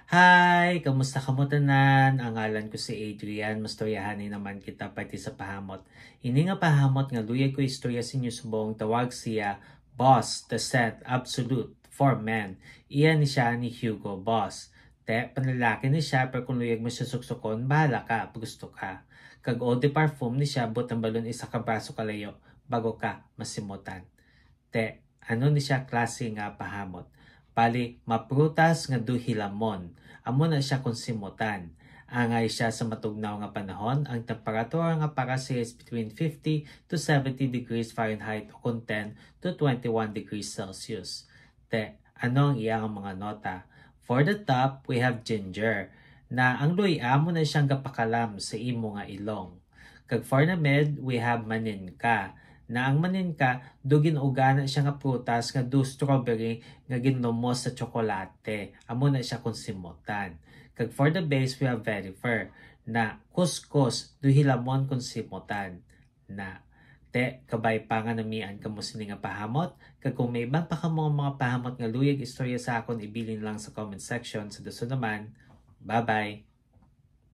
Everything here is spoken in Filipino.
Hi! Kamusta ka mo tanan? Ang ngalan ko si Adrian. Mastoryahanin naman kita pati sa pahamot. Ini nga pahamot nga luyag ko istorya sa inyo subong tawag siya Boss, the Set, Absolute, for Men. Iyan ni siya ni Hugo Boss. Panlalaki ni siya pero kung luyag mo siya suksukon, bahala ka, gusto ka. Kag eau de parfum ni siya, butang balon isa ka braso kalayo bago ka masimutan. Ano ni siya klase nga pahamot? Bali, maprutas nga duhilamon. Amo na siya konsimutan. Angay siya sa matugnaw nga panahon, ang temperatura nga para siya is between 50 to 70 degrees Fahrenheit o kung 10 to 21 degrees Celsius. Ano ang iyang mga nota? For the top, we have ginger, na ang luya mo na siyang gapakalam sa imo nga ilong. Kag for the mid, we have maninka, na ang maninka dugin ugana siya nga prutas nga do strawberry nga ginlumos sa tsokolate. Amo na siya konsimutan. Kag for the base we have vetiver na kuskus do hilamon konsimutan na kabay pa nga namian kamo sini nga pahamot. Kag kung may ibang pa kamo mga pahamot nga luyag istorya sa akon, ibilin lang sa comment section. Sa duso naman, bye bye.